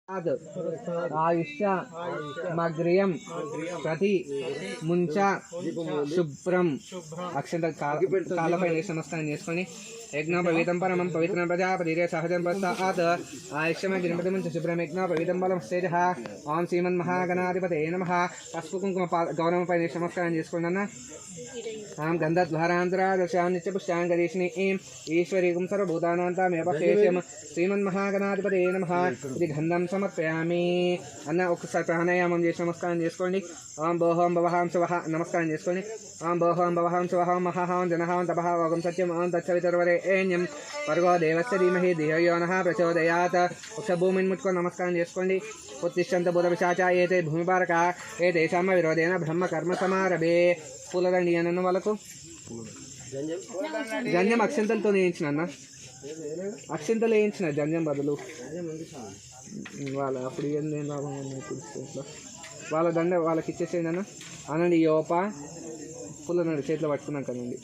आयुष्य मग्रियम प्रति मुंच शुभ्रम अक्षंत कालपై నమస్కారం చేసుకొని యజ్ఞోపవీతం పరమం పవిత్రం ప్రజాపతిరే సహజం ప్రస్తాత్ ఆయుష్యమగ్రిం ప్రతి ముంచ శుభ్రం యజ్ఞోపవీతం బలం స్తేజ ఓం శ్రీమన్ మహాగణాధిపతే నమః పసుపు కుంకుమ గౌరవంపై నమస్కారం చేసుకోండి అన్న आम गंधद्वारांतरादर्शां नित्यपुष्टांगरीष्णि ईश्वरीकुं सर्वभूतानान्तामेव शेषं श्रीमन्महागणाधिपतये नमः इति गन्धं समर्पयामि अन्न ఒకసారి ప్రాణాయామం చేసి నమస్కారం చేసుకోండి ఓం భోహం భవహాం శవః నమస్కారం చేసుకోండి ఓం భోహం భవహాం శవః మహాహాం జనహాం తపః ఓం సత్యం ఓం తత్సవితుర్వరేణ్యం భర్గో దేవస్య ధీమహి ధియో యో నః ప్రచోదయాత్ ఒకసారి భూమిని ముట్టుకొని నమస్కారం చేసుకోండి ఉత్తిష్టంత భూతపిశాచా ఏతే భూమిపారకా ఏతేషాం విరోధేన బ్రహ్మ కర్మ సమారభే పూలదండి అన్న వాళ్ళకు జంజం అక్షంతలతో వేయించిన అన్న అక్షంతలు వేయించిన జంజం బదులు వాళ్ళ అప్పుడు ఏం లాభం వాళ్ళ దండ వాళ్ళకి ఇచ్చేసేయండి అన్న అనండి యోప పూలదండి చేతిలో పట్టుకున్నాం కదండి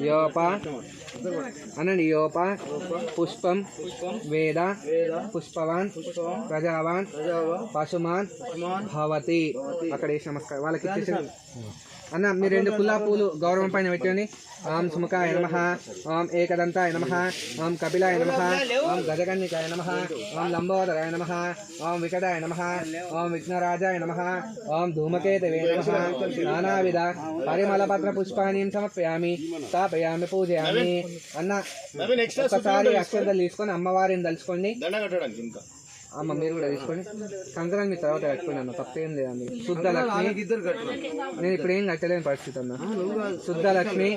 యోప అనండి యోప పుష్పం వేద పుష్పవాన్ ప్రజావాన్ పశుమాన్ భవతి అక్కడ వేసి నమస్కారం వాళ్ళకి ఇచ్చేసి అన్న మీరు రెండు కుల్లా పూలు గౌరవం పైన పెట్టండి ఓం సుముఖాయ నమః ఓం ఏకదంతాయ నమః ఓం కపిలాయ నమః ఓం గజకన్నికాయ నమః ఓం లంబోదరాయ నమః ఓం వికటాయ నమః ఓం విఘ్నరాజాయ నమః ఓం ధూమకేతవే నమః నానావిధ పరిమళపత్ర పుష్పాన్ని సమర్పయామి స్థాపయామి పూజయామి అన్న ఒకసారి అక్షంతలు తీసుకొని అమ్మవారిని తలుచుకోండి అమ్మ మీరు కూడా తీసుకోండి కంకణం మీ తర్వాత కట్టుకోండి అన్న తప్పేం లేదండి శుద్ధ లక్ష్మి నేను ఇప్పుడు ఏం కట్టలేని పరిస్థితి అన్న శుద్ధ లక్ష్మి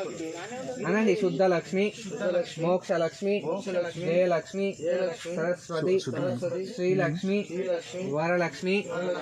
అనండి శుద్ధ లక్ష్మి మోక్ష లక్ష్మి జయలక్ష్మి సరస్వతి శ్రీలక్ష్మి వరలక్ష్మి